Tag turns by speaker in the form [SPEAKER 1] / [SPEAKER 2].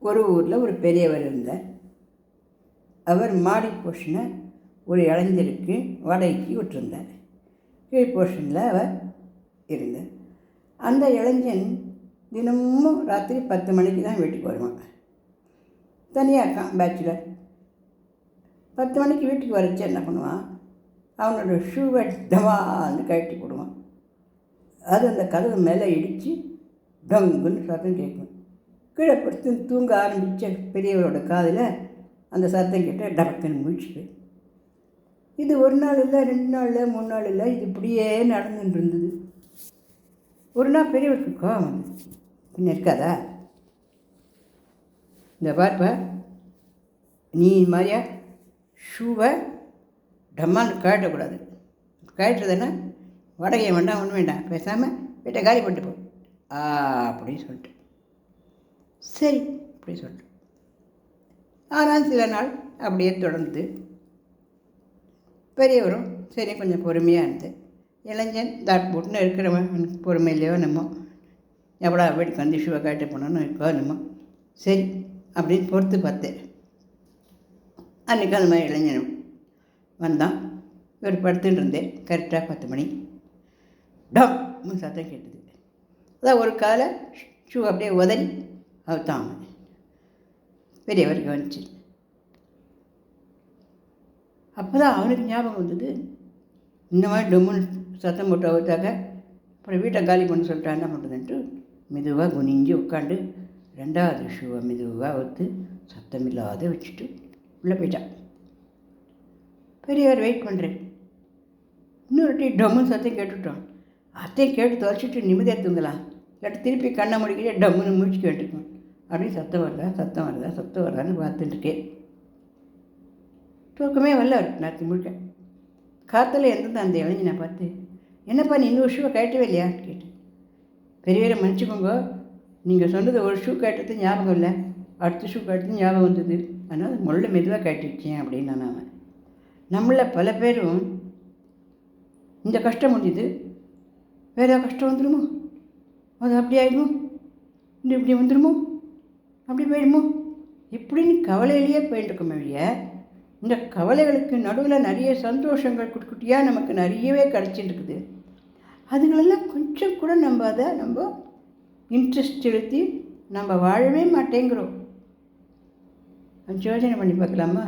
[SPEAKER 1] ஒரு ஊரில் ஒரு பெரியவர் இருந்தார். அவர் மாடி போர்ஷனை ஒரு இளைஞருக்கு வாடகைக்கு விட்டுருந்தார். கீழ் போர்ஷனில் அவர் இருந்தார். அந்த இளைஞன் தினமும் ராத்திரி 10 மணிக்கு தான் வீட்டுக்கு வருவான். தனியாக இருக்கான், பேச்சுலர். 10 மணிக்கு வீட்டுக்கு வரச்சு என்ன பண்ணுவான், அவனோட ஷூவை டமான்னு கழட்டி போடுவான். அது அந்த கதவு மேலே இடித்து டங்குன்னு சத்தம் கேட்கும். கீழே படுத்து தூங்க ஆரம்பித்த பெரியவரோட காதில் அந்த சத்தம் கேட்ட டபக்குன்னு முழிச்சுட்டு. இது 1 நாள் இல்லை, 2 நாள் இல்லை, 3 நாள் இல்லை, இது இப்படியே நடந்துட்டு இருந்தது. ஒரு நாள் பெரியவருக்கு கோவம் வந்து, பின்ன இருக்காதா, இந்த பார்ப்ப, நீ இது மாதிரியா ஷூவை டம்மான்னு கழட்டக்கூடாது. கழட்டுறதுன்னா வாடகை வேண்டாம், ஒன்றும் வேண்டாம், பேசாமல் வீட்டை காலி பண்ணிட்டு போ அப்படின்னு சொல்லிட்டு. சரி அப்படின்னு சொல்லிட்டு. ஆனால் சில நாள் அப்படியே தொடர்ந்து பெரியவரும் சரி கொஞ்சம் பொறுமையாக இருந்து, இளைஞன் தாட் போட்டுன்னு இருக்கிறவன் பொறுமையிலையோ நம்ம எவ்வளோ வீட்டுக்கு வந்து ஷூவை கழட்டி போனோன்னு இருக்கோ நம்ம சரி அப்படின்னு பொறுத்து பார்த்தேன். அன்றைக்கி அந்த மாதிரி இளைஞனும் வந்தான். இவர் படுத்துட்டு இருந்தேன். கரெக்டாக 10 மணி டம் சத்தம் கேட்டது. அதான் ஒரு காலை ஷூ அப்படியே உதறி அவுத்தான். பெரியவருக்கு வந்துச்சு. அப்போ தான் அவனுக்கு ஞாபகம் வந்தது, இந்த மாதிரி டொம்முன்னு சத்தம் போட்டு அவுத்தாக்க அப்புறம் வீட்டை காலி பண்ண சொல்லிட்டா என்ன பண்ணுறதுன்ட்டு மெதுவாக குனிஞ்சு உட்காந்து 2வது ஷூவை மெதுவாக அவுத்து சத்தமில்லாத வச்சுட்டு உள்ளே போயிட்டான். பெரியவர் வெயிட் பண்ணுறேன். இன்னொரு டீ டம்முன்னு சத்தம் கேட்டுவிட்டோம். அத்தையும் கேட்டு தொலைச்சிட்டு நிம்மதியாக தூங்கலாம், இல்லாட்டி திருப்பி கண்ணை முடிக்கிட்டே டம்முன்னு மூச்சு கேட்டுக்கணும். அப்படின்னு சத்தம் வருதான்னு பார்த்துட்டுருக்கேன். தூக்கமே வரல அவர் நேற்று முழுக்க. காற்றுல இருந்தது அந்த இளைஞனை பார்த்து, என்னப்பா நீ இன்னொரு ஷூவை கட்டவே இல்லையான்னு கேட்டேன். பெரியவரை மன்னிச்சுக்கோங்க, நீங்கள் சொன்னது ஒரு ஷூ கட்டுறது ஞாபகம் இல்லை, அடுத்த ஷூ கட்டுறது ஞாபகம் வந்தது, அதனால் முள்ள மெதுவாக கட்டி வச்சேன் அப்படின்னு நான். நம்மள பல பேரும் இந்த கஷ்டம் முடியுது, வேறு கஷ்டம் வந்துடுமோ, அது அப்படி ஆகிடுமோ, இப்படி வந்துடுமோ, அப்படி போயிடுமோ இப்படின்னு கவலையிலேயே போயிட்டுருக்கோமே வழிய, இந்த கவலைகளுக்கு நடுவில் நிறைய சந்தோஷங்கள் குட்டி குட்டியாக நமக்கு நிறையவே கிடச்சிட்டு இருக்குது. அதுங்களெல்லாம் கொஞ்சம் கூட நம்ம இன்ட்ரெஸ்ட் செலுத்தி நம்ம வாழவே மாட்டேங்கிறோம். யோசனை பண்ணி பார்க்கலாமா?